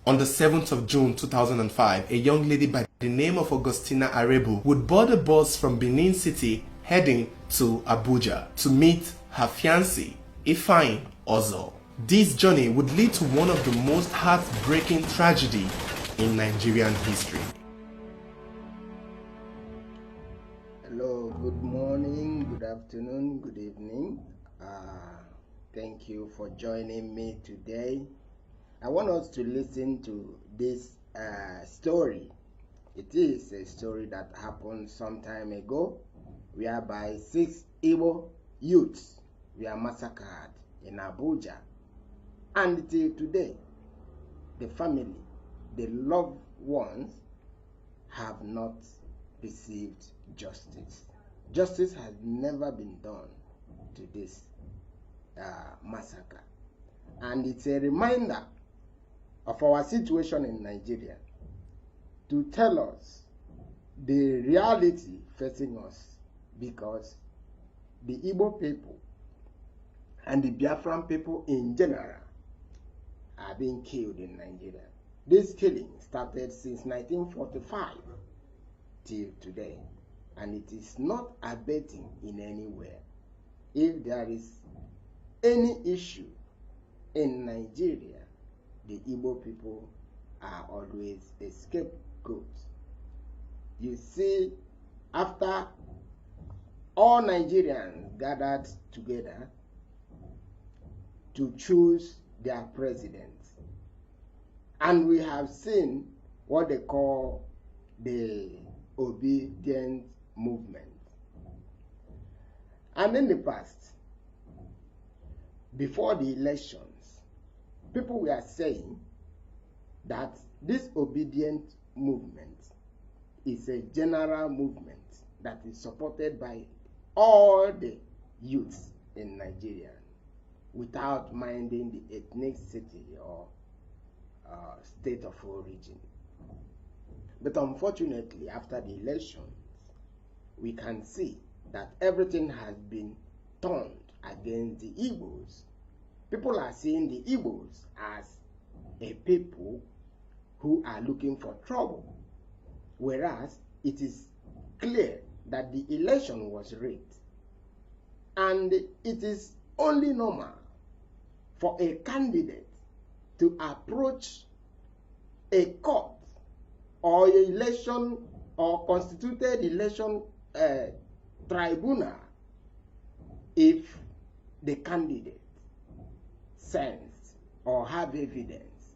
On the 7th of June 2005, a young lady by the name of Augustina Arebu would board a bus from Benin City heading to Abuja to meet her fiancé, Ifeanyi Ozo. This journey would lead to one of the most heartbreaking tragedy in Nigerian history. Hello, good morning, good afternoon, good evening. Thank you for joining me today. I want us to listen to this story. It is a story that happened some time ago, whereby 6 Igbo youths were massacred in Abuja. And till today, the family, the loved ones, have not received justice. Justice has never been done to this massacre. And it's a reminder of our situation in Nigeria to tell us the reality facing us, because the Igbo people and the Biafran people in general are being killed in Nigeria. This killing started since 1945 till today, and it is not abating in anywhere. If there is any issue in Nigeria, the Igbo people are always a scapegoat. You see, after all Nigerians gathered together to choose their president, and we have seen what they call the obedient movement. And in the past, before the elections, people were saying that this obedient movement is a general movement that is supported by all the youths in Nigeria without minding the ethnicity or state of origin. But unfortunately, after the elections, we can see that everything has been turned against the Igbos. People are seeing the Igbos as a people who are looking for trouble, whereas it is clear that the election was rigged. And it is only normal for a candidate to approach a court or election or constituted election tribunal if the candidate sense or have evidence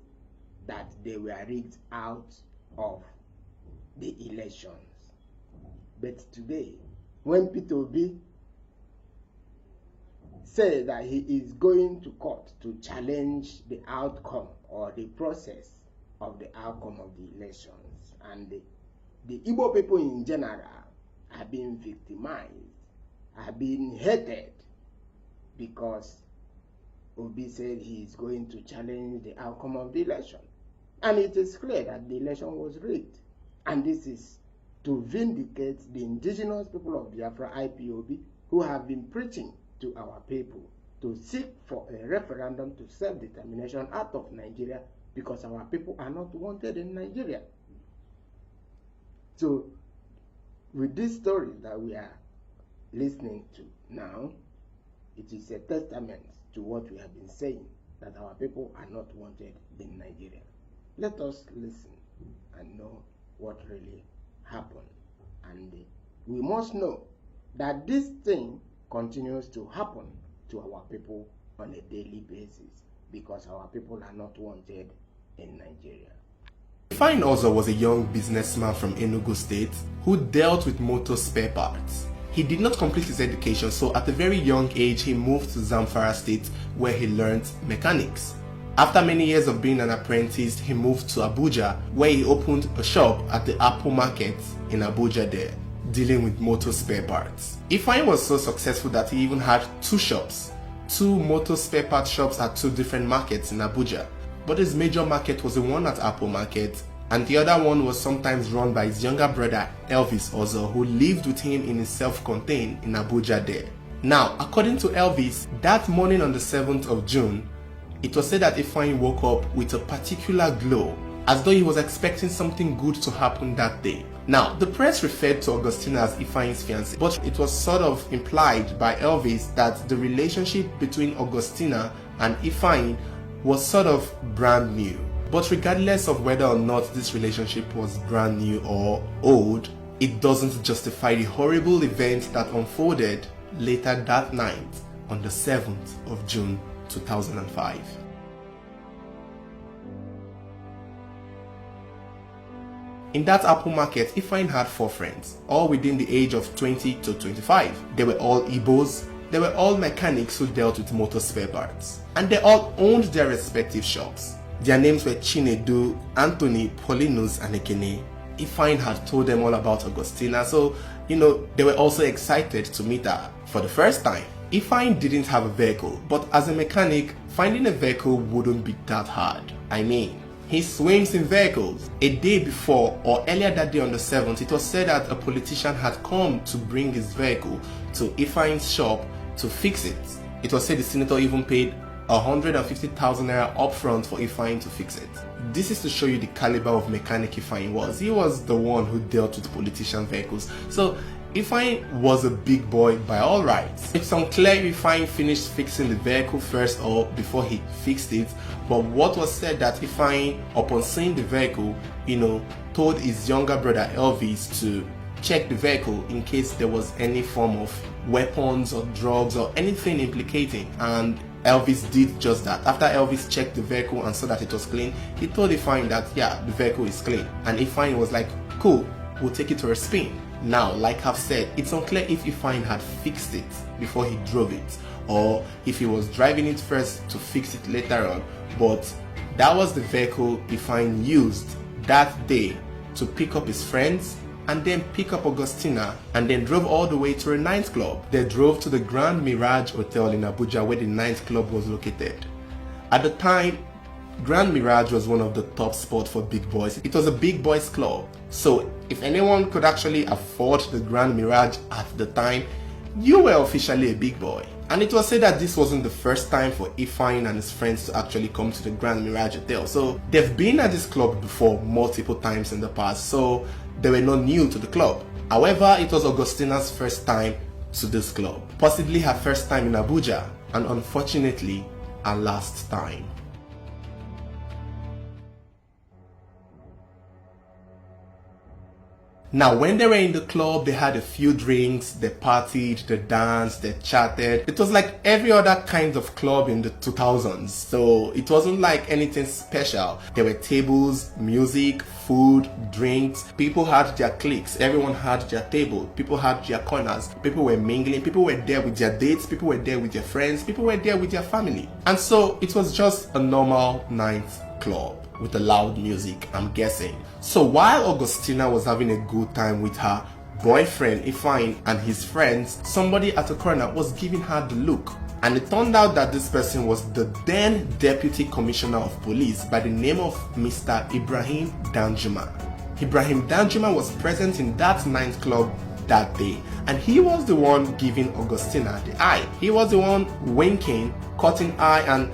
that they were rigged out of the elections. But today, when Peter Obi says that he is going to court to challenge the outcome or the process of the outcome of the elections, and the Igbo people in general are being victimized, are being hated, because Obi said he is going to challenge the outcome of the election. And it is clear that the election was rigged. And this is to vindicate the indigenous people of Biafra, IPOB, who have been preaching to our people to seek for a referendum to self-determination out of Nigeria, because our people are not wanted in Nigeria. So, with this story that we are listening to now, it is a testament to what we have been saying, that our people are not wanted in Nigeria. Let us listen and know what really happened. And we must know that this thing continues to happen to our people on a daily basis, because our people are not wanted in Nigeria. Ifeanyi Ozo was a young businessman from Enugu State who dealt with motor spare parts. He did not complete his education, so at a very young age he moved to Zamfara State, where he learned mechanics. After many years of being an apprentice, he moved to Abuja, where he opened a shop at the Apple Market in Abuja there, dealing with motor spare parts. Ifeanyi was so successful that he even had 2 shops, 2 motor spare part shops at 2 different markets in Abuja. But his major market was the one at Apple Market, and the other one was sometimes run by his younger brother Elvis Ozo, who lived with him in his self-contained in Abuja there. Now, according to Elvis, that morning on the 7th of June, It was said that Ifeanyi woke up with a particular glow, as though he was expecting something good to happen that day. Now, the press referred to Augustina as Ifeanyi's fiancée, but it was sort of implied by Elvis that the relationship between Augustina and Ifeanyi was sort of brand new. But regardless of whether or not this relationship was brand new or old, it doesn't justify the horrible event that unfolded later that night on the 7th of June 2005. In that Apple market, Ifeanyi had 4 friends, all within the age of 20 to 25. They were all Igbos, they were all mechanics who dealt with motor spare parts, and they all owned their respective shops. Their names were Chinedu, Anthony, Paulinus, and Ekene. Ifeanyi had told them all about Augustina, so they were also excited to meet her for the first time. Ifeanyi didn't have a vehicle, but as a mechanic, finding a vehicle wouldn't be that hard. I mean, he swims in vehicles. A day before, or earlier that day on the 7th, it was said that a politician had come to bring his vehicle to Ifeanyi's shop to fix it. It was said the senator even paid 150,000 naira upfront for Ifeanyi to fix it. This is to show you the caliber of mechanic Ifeanyi was. He was the one who dealt with politician vehicles. So Ifeanyi was a big boy by all rights. It's unclear if Ifeanyi finished fixing the vehicle first or before he fixed it, but what was said that Ifeanyi, upon seeing the vehicle, told his younger brother Elvis to check the vehicle in case there was any form of weapons or drugs or anything implicating, and Elvis did just that. After Elvis checked the vehicle and saw that it was clean, he told Ifeanyi that yeah, the vehicle is clean, and Ifeanyi was like, cool, we'll take it for a spin. Now, like I've said, it's unclear if Ifeanyi had fixed it before he drove it, or if he was driving it first to fix it later on, but that was the vehicle Ifeanyi used that day to pick up his friends and then pick up Augustina, and then drove all the way to a nightclub. They drove to the Grand Mirage Hotel in Abuja where the nightclub was located. At the time, Grand Mirage was one of the top spots for big boys. It was a big boys club. So if anyone could actually afford the Grand Mirage at the time, you were officially a big boy. And it was said that this wasn't the first time for Ifeanyi and his friends to actually come to the Grand Mirage Hotel. So they've been at this club before multiple times in the past, so they were not new to the club. However, it was Augustina's first time to this club, possibly her first time in Abuja, and unfortunately, her last time. Now, when they were in the club, they had a few drinks, they partied, they danced, they chatted. It was like every other kind of club in the 2000s, so it wasn't like anything special. There were tables, music, food, drinks. People had their cliques, everyone had their table, people had their corners, people were mingling, people were there with their dates, people were there with their friends, people were there with their family. And so it was just a normal night club with the loud music, I'm guessing. So while Augustina was having a good time with her boyfriend Ifeanyi and his friends, somebody at the corner was giving her the look. And it turned out that this person was the then Deputy Commissioner of Police by the name of Mr. Ibrahim Danjuma. Ibrahim Danjuma was present in that nightclub that day, and he was the one giving Augustina the eye. He was the one winking, cutting eye, and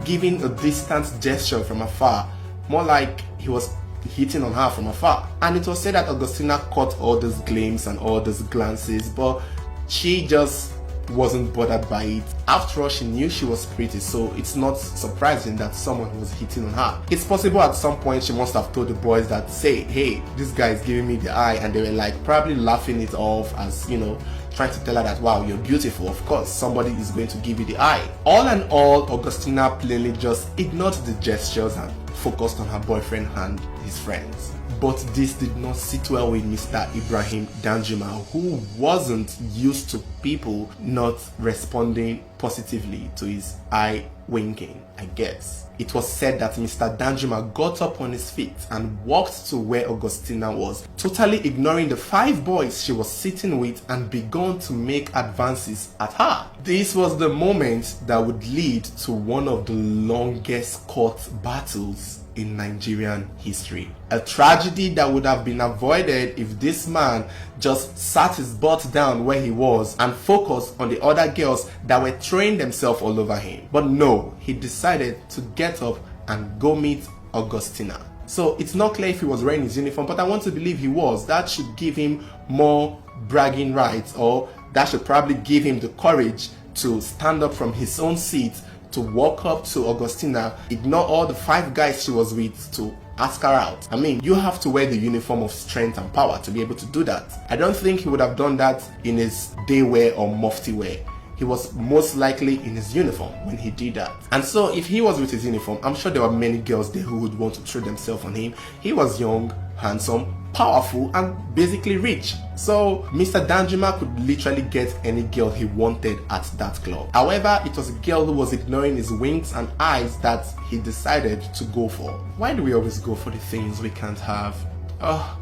giving a distant gesture from afar, more like he was hitting on her from afar. And it was said that Augustina caught all these gleams and all these glances, but she just wasn't bothered by it. After all, she knew she was pretty, so it's not surprising that someone was hitting on her. It's possible at some point she must have told the boys that, say, hey, this guy is giving me the eye, and they were like probably laughing it off as, trying to tell her that, wow, you're beautiful, of course somebody is going to give you the eye. All in all, Augustina plainly just ignored the gestures and focused on her boyfriend and his friends. But this did not sit well with Mr. Ibrahim Danjuma, who wasn't used to people not responding positively to his eye winking, I guess. It was said that Mr. Danjuma got up on his feet and walked to where Augustina was, totally ignoring the 5 boys she was sitting with, and began to make advances at her. This was the moment that would lead to one of the longest court battles days in Nigerian history. A tragedy that would have been avoided if this man just sat his butt down where he was and focused on the other girls that were throwing themselves all over him. But no, he decided to get up and go meet Augustina. So it's not clear if he was wearing his uniform, but I want to believe he was. That should give him more bragging rights, or that should probably give him the courage to stand up from his own seat, to walk up to Augustina, ignore all the 5 guys she was with, to ask her out. I mean, you have to wear the uniform of strength and power to be able to do that. I don't think he would have done that in his day wear or mufti wear. He was most likely in his uniform when he did that. And so if he was with his uniform, I'm sure there were many girls there who would want to throw themselves on him. He was young, handsome, powerful, and basically rich. So Mr. Danjuma could literally get any girl he wanted at that club. However, it was a girl who was ignoring his winks and eyes that he decided to go for. Why do we always go for the things we can't have? Oh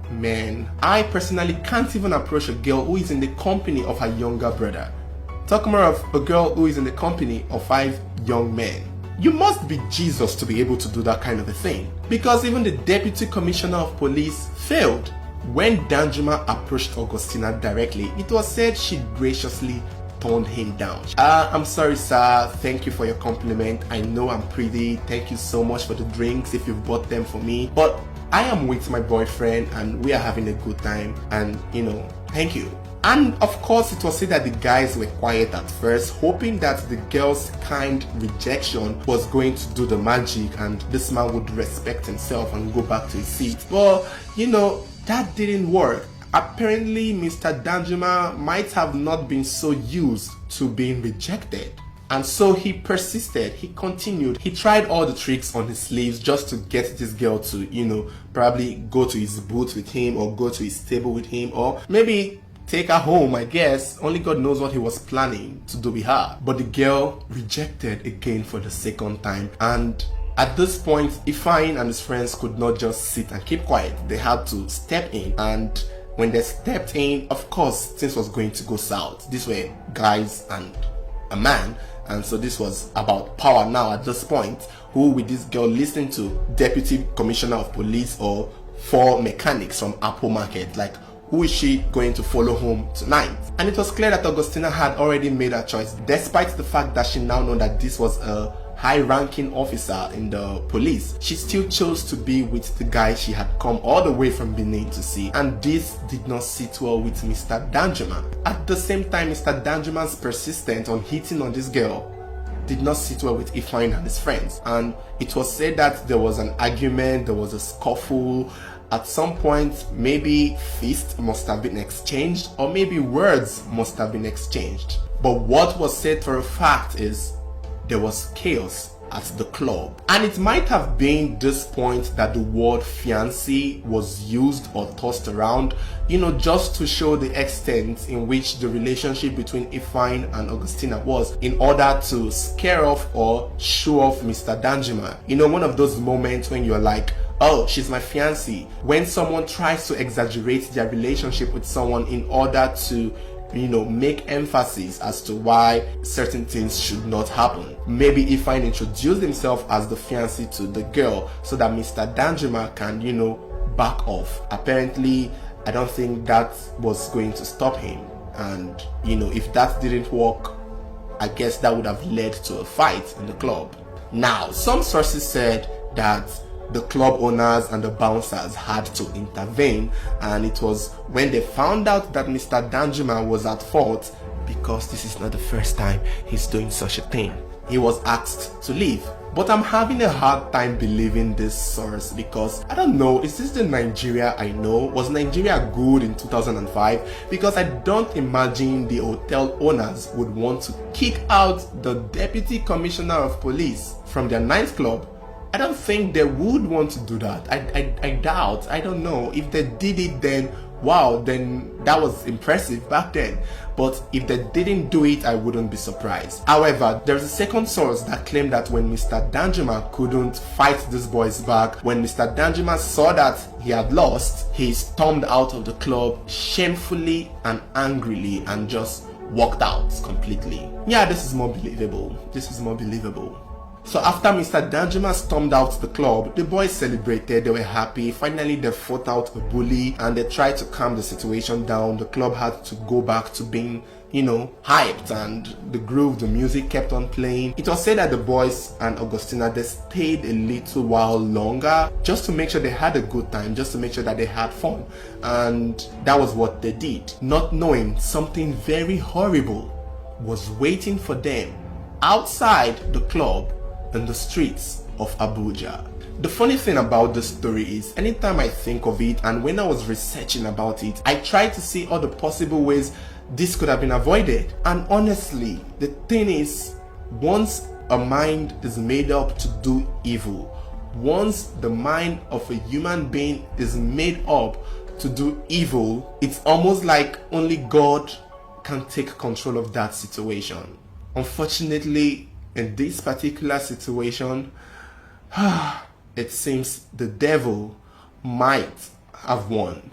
man, I personally can't even approach a girl who is in the company of her younger brother. Talk more of a girl who is in the company of 5 young men. You must be Jesus to be able to do that kind of a thing, because even the deputy commissioner of police failed. When Danjuma approached Augustina directly, it was said she graciously turned him down. I'm sorry sir, thank you for your compliment. I know I'm pretty, thank you so much for the drinks if you've bought them for me, but I am with my boyfriend and we are having a good time, and thank you. And of course, it was said that the guys were quiet at first, hoping that the girl's kind rejection was going to do the magic and this man would respect himself and go back to his seat. But that didn't work. Apparently, Mr. Danjuma might have not been so used to being rejected. And so he persisted, he continued, he tried all the tricks on his sleeves just to get this girl to, probably go to his booth with him, or go to his table with him, or maybe take her home, I guess. Only God knows what he was planning to do with her. But the girl rejected again for the second time. And at this point, Ifeanyi and his friends could not just sit and keep quiet. They had to step in. And when they stepped in, of course, things was going to go south. These were guys and a man. And so this was about power now at this point. Who will this girl listen to? Deputy Commissioner of Police or 4 mechanics from Apple Market? Like, who is she going to follow home tonight? And it was clear that Augustina had already made her choice, despite the fact that she now knew that this was a high-ranking officer in the police. She still chose to be with the guy she had come all the way from Benin to see, and this did not sit well with Mr. Danjuma. At the same time, Mr. Danjuma's persistence on hitting on this girl did not sit well with Ifeanyi and his friends, and it was said that there was an argument, there was a scuffle. At some point, maybe fists must have been exchanged, or maybe words must have been exchanged. But what was said for a fact is there was chaos at the club. And it might have been this point that the word fiancé was used or tossed around, just to show the extent in which the relationship between Ifeanyi and Augustina was, in order to scare off or show off Mr. Danjuma. One of those moments when you're like, oh, she's my fiancé. When someone tries to exaggerate their relationship with someone in order to, make emphasis as to why certain things should not happen. Maybe Ifeanyi introduced himself as the fiancé to the girl so that Mr. Danjuma can, back off. Apparently, I don't think that was going to stop him. And, if that didn't work, I guess that would have led to a fight in the club. Now, some sources said that the club owners and the bouncers had to intervene, and it was when they found out that Mr. Danjuma was at fault, because this is not the first time he's doing such a thing. He was asked to leave. But I'm having a hard time believing this source, because I don't know, is this the Nigeria I know? Was Nigeria good in 2005? Because I don't imagine the hotel owners would want to kick out the deputy commissioner of police from their nightclub. I don't think they would want to do that. I doubt. I don't know. If they did it, then wow, then that was impressive back then. But if they didn't do it, I wouldn't be surprised. However, there's a second source that claimed that when Mr. Danjuma couldn't fight these boys back, when Mr. Danjuma saw that he had lost, he stormed out of the club shamefully and angrily and just walked out completely. Yeah, this is more believable. This is more believable. So after Mr. Danjuma stormed out the club, the boys celebrated, they were happy. Finally, they fought out a bully and they tried to calm the situation down. The club had to go back to being, hyped, and the groove, the music kept on playing. It was said that the boys and Augustina, they stayed a little while longer just to make sure they had a good time, just to make sure that they had fun. And that was what they did, not knowing something very horrible was waiting for them outside the club in the streets of Abuja. The funny thing about this story is, anytime I think of it and when I was researching about it, I tried to see all the possible ways this could have been avoided. And honestly, the thing is, once a mind is made up to do evil, once the mind of a human being is made up to do evil, it's almost like only God can take control of that situation. Unfortunately, in this particular situation, it seems the devil might have won.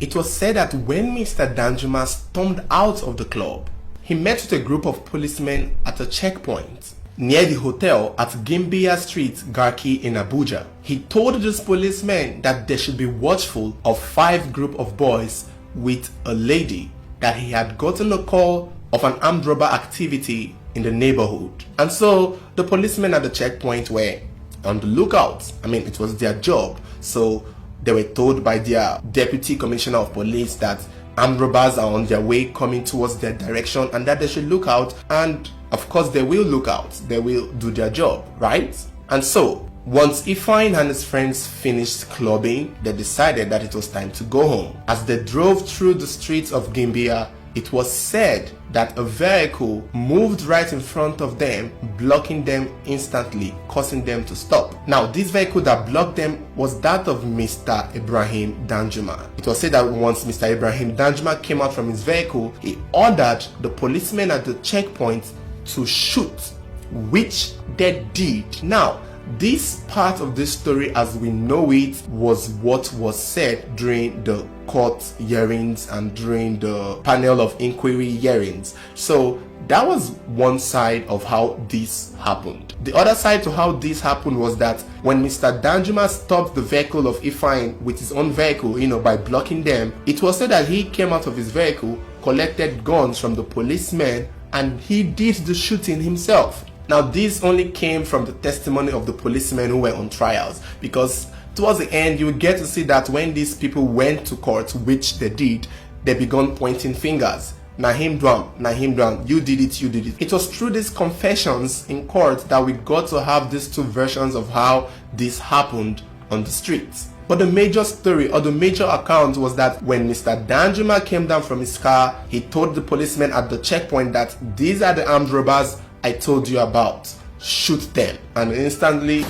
It was said that when Mr. Danjuma stormed out of the club, he met with a group of policemen at a checkpoint near the hotel at Gimbia Street, Garki in Abuja. He told these policemen that they should be watchful of 5 group of boys with a lady, that he had gotten a call of an armed robber activity in the neighborhood. And so the policemen at the checkpoint were on the lookout. It was their job. So they were told by their deputy commissioner of police that armed robbers are on their way coming towards their direction and that they should look out. And of course they will look out. They will do their job, right? And so once Ifeanyi and his friends finished clubbing, they decided that it was time to go home. As they drove through the streets of Gimbia, it was said that a vehicle moved right in front of them, blocking them instantly, causing them to stop. Now, this vehicle that blocked them was that of Mr. Ibrahim Danjuma. It was said that once Mr. Ibrahim Danjuma came out from his vehicle, he ordered the policemen at the checkpoint to shoot, which they did. Now, this part of this story as we know it was what was said during the court hearings and during the panel of inquiry hearings. So that was one side of how this happened. The other side to how this happened was that when Mr. Danjuma stopped the vehicle of Ifeanyi with his own vehicle, by blocking them, it was said that he came out of his vehicle, collected guns from the policemen, and he did the shooting himself. Now, this only came from the testimony of the policemen who were on trials, because towards the end you will get to see that when these people went to court, which they did, they began pointing fingers. Nahim Dwam, you did it, you did it. It was through these confessions in court that we got to have these two versions of how this happened on the streets. But the major story or the major account was that when Mr. Danjuma came down from his car, he told the policemen at the checkpoint that these are the armed robbers I told you about. Shoot them. And instantly,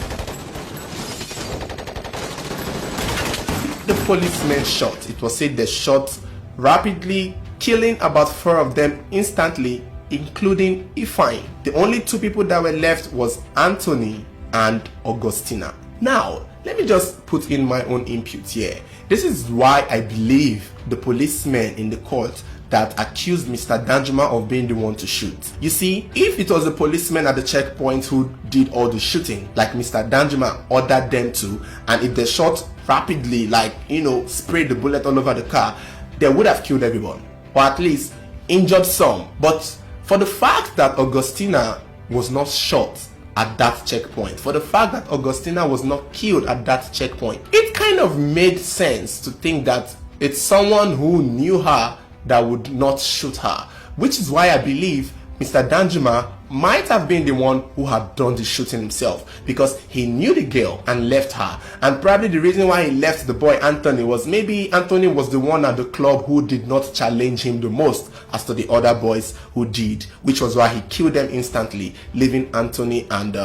the policemen shot. It was said they shot rapidly, killing about 4 of them instantly, including Ifeanyi. The only 2 people that were left was Anthony and Augustina. Now, let me just put in my own input here. This is why I believe the policemen in the court that accused Mr. Danjuma of being the one to shoot. You see, if it was the policemen at the checkpoint who did all the shooting, like Mr. Danjuma ordered them to, and if they shot rapidly, sprayed the bullet all over the car, they would have killed everyone, or at least injured some. But for the fact that Augustina was not shot at that checkpoint, for the fact that Augustina was not killed at that checkpoint, it kind of made sense to think that it's someone who knew her that would not shoot her, which is why I believe Mr. Danjuma might have been the one who had done the shooting himself, because he knew the girl and left her. And probably the reason why he left the boy Anthony was maybe Anthony was the one at the club who did not challenge him the most as to the other boys who did, which was why he killed them instantly, leaving Anthony and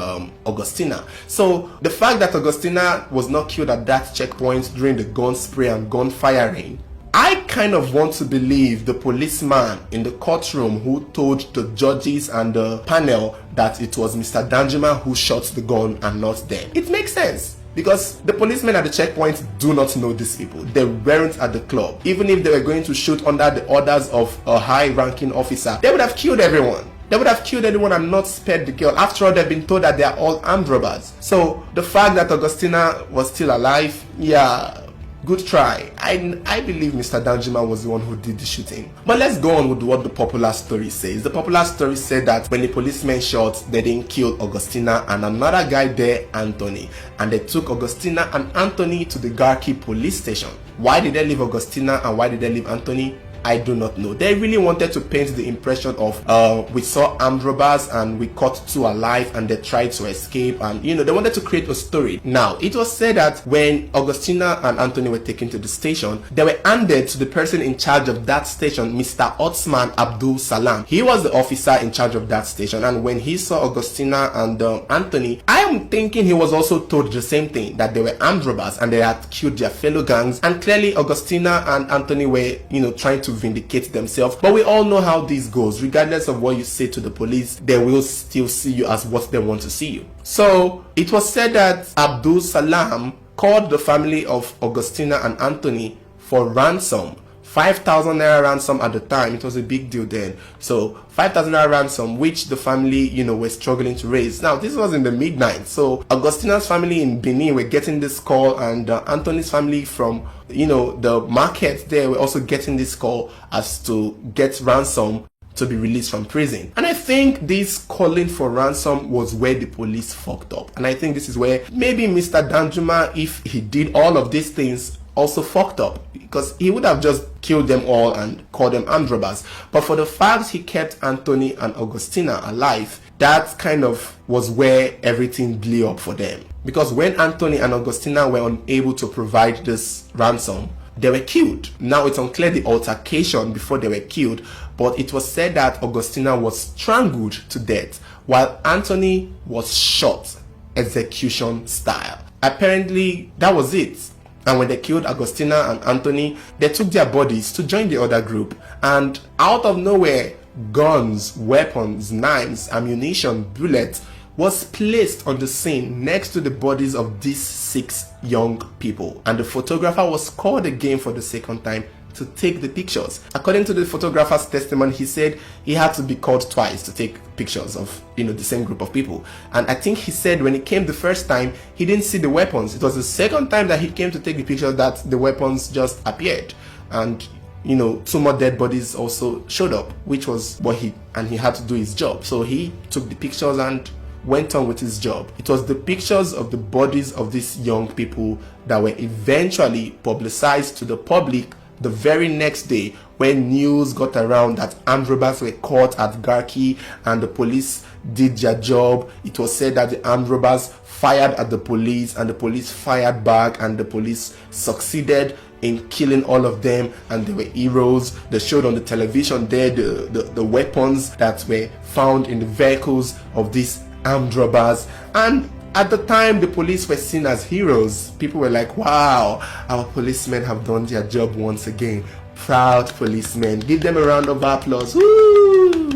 Augustina. So the fact that Augustina was not killed at that checkpoint during the gun spray and gun firing, I kind of want to believe the policeman in the courtroom who told the judges and the panel that it was Mr. Danjuma who shot the gun and not them. It makes sense. Because the policemen at the checkpoint do not know these people. They weren't at the club. Even if they were going to shoot under the orders of a high-ranking officer, they would have killed everyone. They would have killed anyone and not spared the girl. After all, they've been told that they are all armed robbers. So the fact that Augustina was still alive, yeah, good try. I believe Mr. Danjuma was the one who did the shooting. But let's go on with what the popular story says. The popular story said that when the policemen shot, they didn't kill Augustina and another guy there, Anthony. And they took Augustina and Anthony to the Garki police station. Why did they leave Augustina and why did they leave Anthony? I do not know. They really wanted to paint the impression of we saw armed robbers and we caught two alive and they tried to escape, and they wanted to create a story. Now, it was said that when Augustina and Anthony were taken to the station, they were handed to the person in charge of that station, Mr. Otsman Abdul Salam. He was the officer in charge of that station, and when he saw Augustina and Anthony, I am thinking he was also told the same thing, that they were armed robbers and they had killed their fellow gangs, and clearly Augustina and Anthony were trying to vindicate themselves. But we all know how this goes. Regardless of what you say to the police, they will still see you as what they want to see you. So it was said that Abdul Salam called the family of Augustina and Anthony for ransom. 5,000 naira ransom at the time. It was a big deal then. So 5,000 naira ransom, which the family were struggling to raise. Now this was in the midnight, so Augustina's family in Benin were getting this call, and Anthony's family from the market there were also getting this call as to get ransom to be released from prison. And I think this calling for ransom was where the police fucked up, and I think this is where maybe Mr. Danjuma, if he did all of these things, also fucked up, because he would have just killed them all and called them armed robbers. But for the fact he kept Anthony and Augustina alive, that kind of was where everything blew up for them. Because when Anthony and Augustina were unable to provide this ransom, they were killed. Now it's unclear the altercation before they were killed, but it was said that Augustina was strangled to death while Anthony was shot execution style. Apparently that was it. And when they killed Augustina and Anthony, they took their bodies to join the other group, and out of nowhere, guns, weapons, knives, ammunition, bullets was placed on the scene next to the bodies of these 6 young people. And the photographer was called again for the second time to take the pictures. According to the photographer's testimony, he said he had to be called twice to take pictures of the same group of people. And I think he said when he came the first time, he didn't see the weapons. It was the second time that he came to take the pictures that the weapons just appeared, and 2 more dead bodies also showed up, which was what he had to do his job. So he took the pictures and went on with his job. It was the pictures of the bodies of these young people that were eventually publicized to the public the very next day, when news got around that armed robbers were caught at Garki and the police did their job. It was said that the armed robbers fired at the police and the police fired back, and the police succeeded in killing all of them, and they were heroes. They showed on the television there the weapons that were found in the vehicles of these armed robbers, and at the time the police were seen as heroes. People were like, wow, our policemen have done their job once again. Proud policemen. Give them a round of applause. Woo!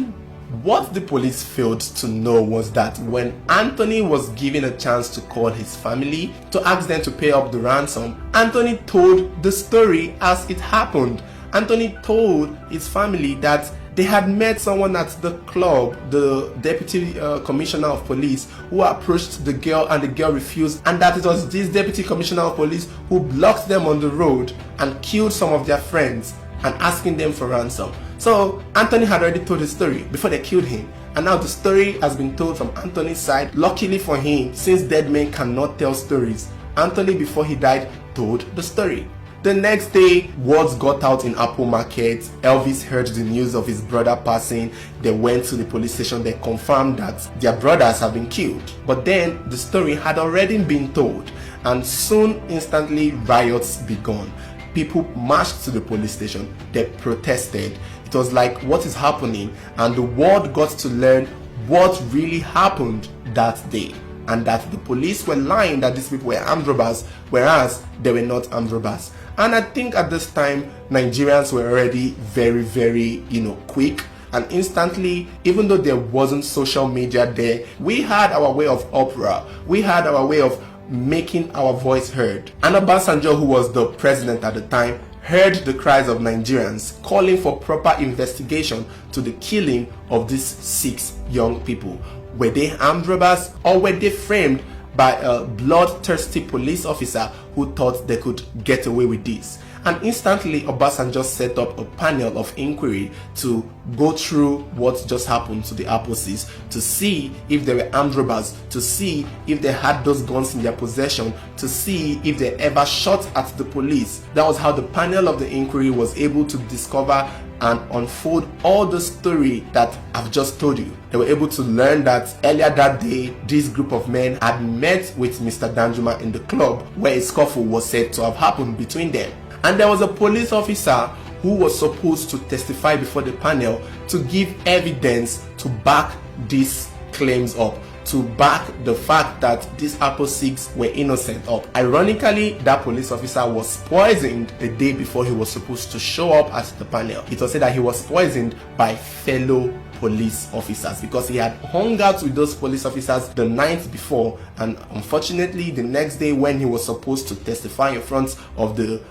What the police failed to know was that when Anthony was given a chance to call his family to ask them to pay up the ransom, Anthony told the story as it happened. Anthony told his family that they had met someone at the club, the deputy commissioner of police, who approached the girl and the girl refused, and that it was this deputy commissioner of police who blocked them on the road and killed some of their friends and asking them for ransom. So Anthony had already told his story before they killed him, and now the story has been told from Anthony's side. Luckily for him, since dead men cannot tell stories, Anthony, before he died, told the story. The next day, words got out in Apple Market. Elvis heard the news of his brother passing. They went to the police station. They confirmed that their brothers have been killed. But then the story had already been told, and soon, instantly, riots began. People marched to the police station. They protested. It was like, what is happening? And the world got to learn what really happened that day, and that the police were lying that these people were armed robbers, whereas they were not armed robbers. And I think at this time, Nigerians were already very, very, quick. And instantly, even though there wasn't social media there, we had our way of opera. We had our way of making our voice heard. And Obasanjo, who was the president at the time, heard the cries of Nigerians calling for proper investigation to the killing of these 6 young people. Were they armed robbers, or were they framed by a bloodthirsty police officer who thought they could get away with this? And instantly Obasanjo set up a panel of inquiry to go through what just happened to the Aposis, to see if they were armed robbers, to see if they had those guns in their possession, to see if they ever shot at the police. That was how the panel of the inquiry was able to discover and unfold all the story that I've just told you. They were able to learn that earlier that day, this group of men had met with Mr. Danjuma in the club where a scuffle was said to have happened between them. And there was a police officer who was supposed to testify before the panel to give evidence to back these claims up, to back the fact that these Apo-6 were innocent up. Ironically, that police officer was poisoned the day before he was supposed to show up at the panel. It was said that he was poisoned by fellow police officers because he had hung out with those police officers the night before, and unfortunately the next day when he was supposed to testify in front of the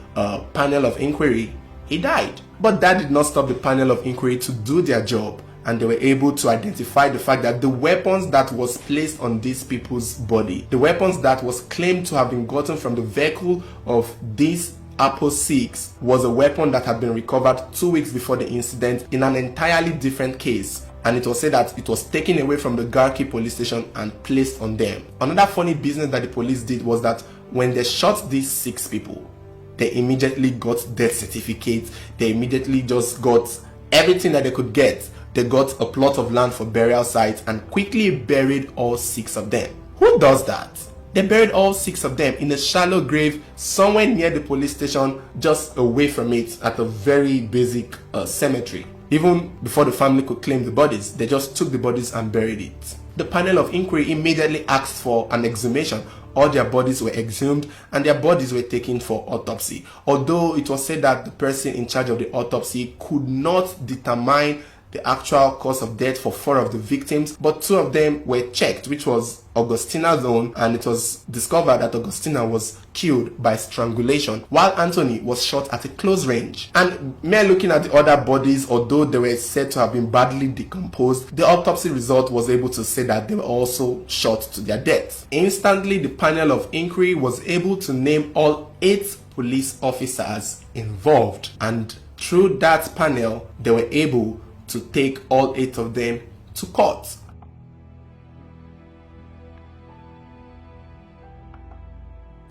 panel of inquiry, he died. But that did not stop the panel of inquiry to do their job, and they were able to identify the fact that the weapons that was placed on these people's body, the weapons that was claimed to have been gotten from the vehicle of these Apo-6, was a weapon that had been recovered 2 weeks before the incident in an entirely different case. And it was said that it was taken away from the Garki police station and placed on them. Another funny business that the police did was that when they shot these 6 people, they immediately got death certificates. They immediately just got everything that they could get. They got a plot of land for burial sites and quickly buried all 6 of them. Who does that? They buried all 6 of them in a shallow grave somewhere near the police station, just away from it, at a very basic cemetery. Even before the family could claim the bodies, they just took the bodies and buried it. The panel of inquiry immediately asked for an exhumation. All their bodies were exhumed and their bodies were taken for autopsy. Although it was said that the person in charge of the autopsy could not determine the actual cause of death for 4 of the victims, but 2 of them were checked, which was Augustina's own, and it was discovered that Augustina was killed by strangulation, while Anthony was shot at a close range. And mere looking at the other bodies, although they were said to have been badly decomposed, the autopsy result was able to say that they were also shot to their deaths. Instantly, the panel of inquiry was able to name all 8 police officers involved, and through that panel, they were able to take all 8 of them to court.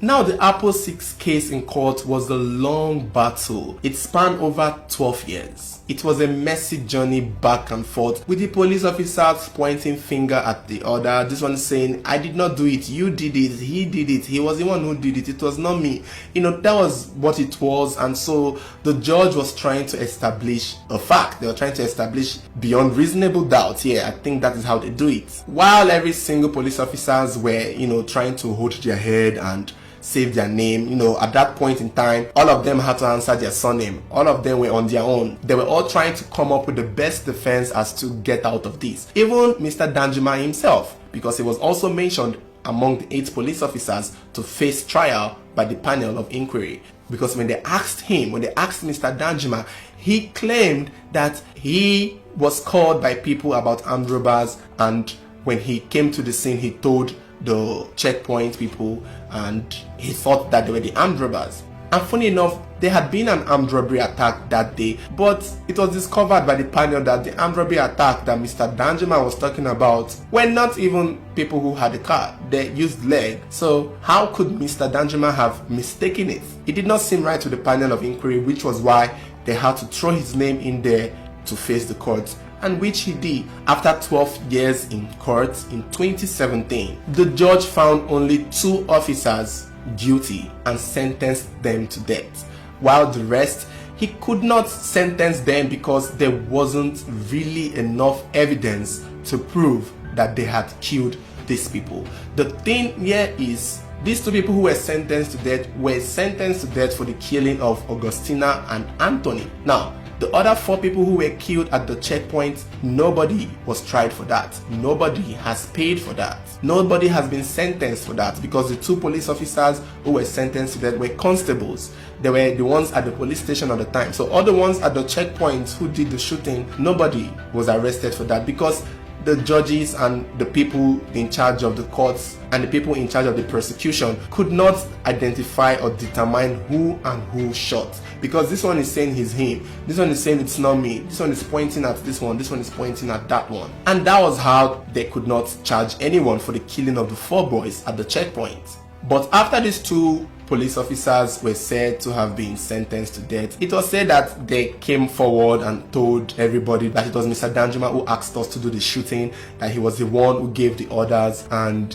Now, the Apo-6 case in court was a long battle. It spanned over 12 years. It was a messy journey back and forth, with the police officers pointing finger at the other. This one saying, I did not do it, you did it, he did it, he was the one who did it was not me. You know, that was what it was. And so the judge was trying to establish a fact. They were trying to establish beyond reasonable doubt. Yeah, I think that is how they do it. While every single police officers were, trying to hold their head and save their name, at that point in time, all of them had to answer their surname. All of them were on their own. They were all trying to come up with the best defense as to get out of this. Even Mr. Danjuma himself, because he was also mentioned among the 8 police officers to face trial by the panel of inquiry. Because when they asked Mr. Danjuma, he claimed that he was called by people about armed robbers, and when he came to the scene, he told the checkpoint people, and he thought that they were the armed robbers. And funny enough, there had been an armed robbery attack that day, but it was discovered by the panel that the armed robbery attack that Mr. Danjuma was talking about were not even people who had a car. They used leg. So how could Mr. Danjuma have mistaken it? It did not seem right to the panel of inquiry, which was why they had to throw his name in there to face the court, and which he did. After 12 years in court in 2017, the judge found only 2 officers guilty and sentenced them to death, while the rest, he could not sentence them because there wasn't really enough evidence to prove that they had killed these people. The thing here is, these 2 people who were sentenced to death for the killing of Augustina and Anthony. Now, The other 4 people who were killed at the checkpoint, nobody was tried for that. Nobody has paid for that. Nobody has been sentenced for that, because the 2 police officers who were sentenced to death were constables. They were the ones at the police station at the time. So all the ones at the checkpoints who did the shooting, nobody was arrested for that, because the judges and the people in charge of the courts and the people in charge of the prosecution could not identify or determine who and who shot, because this one is saying he's him, this one is saying it's not me, this one is pointing at this one is pointing at that one. And that was how they could not charge anyone for the killing of the 4 boys at the checkpoint. But after these 2 police officers were said to have been sentenced to death, it was said that they came forward and told everybody that it was Mr. Danjuma who asked us to do the shooting, that he was the one who gave the orders, and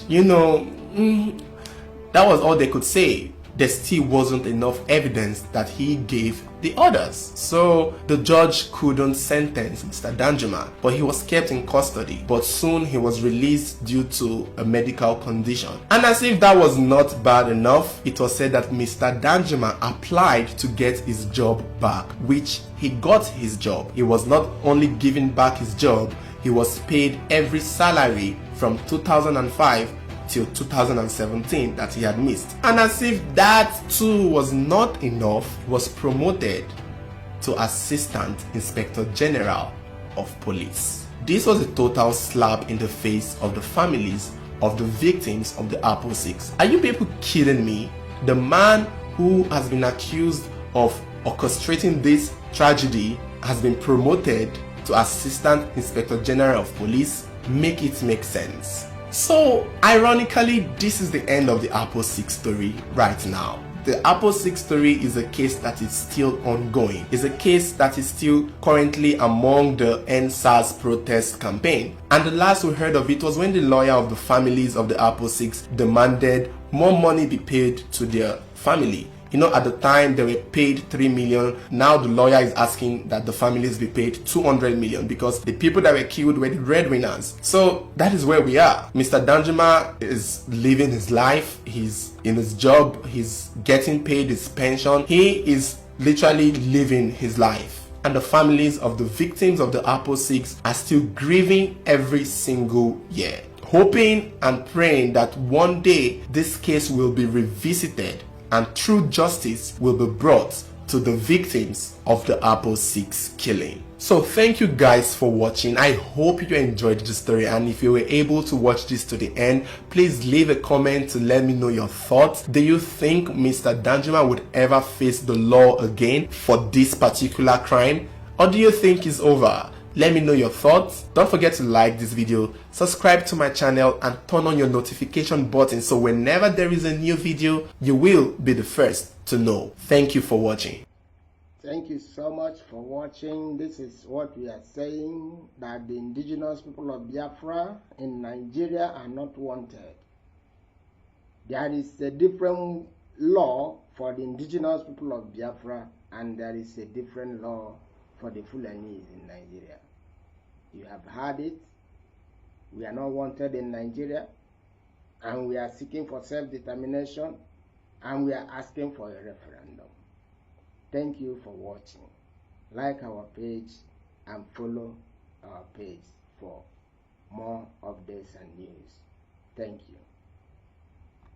that was all they could say. There still wasn't enough evidence that he gave the orders. So the judge couldn't sentence Mr. Danjuma, but he was kept in custody. But soon he was released due to a medical condition. And as if that was not bad enough, it was said that Mr. Danjuma applied to get his job back, which he got his job. He was not only given back his job, he was paid every salary from 2005 till 2017 that he had missed. And as if that too was not enough, he was promoted to Assistant Inspector General of Police. This was a total slap in the face of the families of the victims of the Apple 6. Are you people kidding me? The man who has been accused of orchestrating this tragedy has been promoted to Assistant Inspector General of Police. Make it make sense. So, ironically, this is the end of the Apple 6 story right now. The Apple 6 story is a case that is still ongoing. It's a case that is still currently among the End SARS protest campaign. And the last we heard of it was when the lawyer of the families of the Apple 6 demanded more money be paid to their family. You know, at the time they were paid 3 million. Now the lawyer is asking that the families be paid 200 million, because the people that were killed were the breadwinners. So that is where we are. Mr. Danjuma is living his life. He's in his job. He's getting paid his pension. He is literally living his life. And the families of the victims of the Apple 6 are still grieving every single year, hoping and praying that one day this case will be revisited and true justice will be brought to the victims of the Apple 6 killing. So thank you guys for watching. I hope you enjoyed the story, and if you were able to watch this to the end, please leave a comment to let me know your thoughts. Do you think Mr. Danjuma would ever face the law again for this particular crime, or do you think it's over? Let me know your thoughts. Don't forget to like this video, subscribe to my channel, and turn on your notification button so whenever there is a new video, you will be the first to know. Thank you for watching. Thank you so much for watching. This is what we are saying, that the indigenous people of Biafra in Nigeria are not wanted. There is a different law for the indigenous people of Biafra, and there is a different law for the Fulanis in Nigeria. You have heard it. We are not wanted in Nigeria, and we are seeking for self-determination, and we are asking for a referendum. Thank you for watching. Like our page and follow our page for more updates and news. Thank you.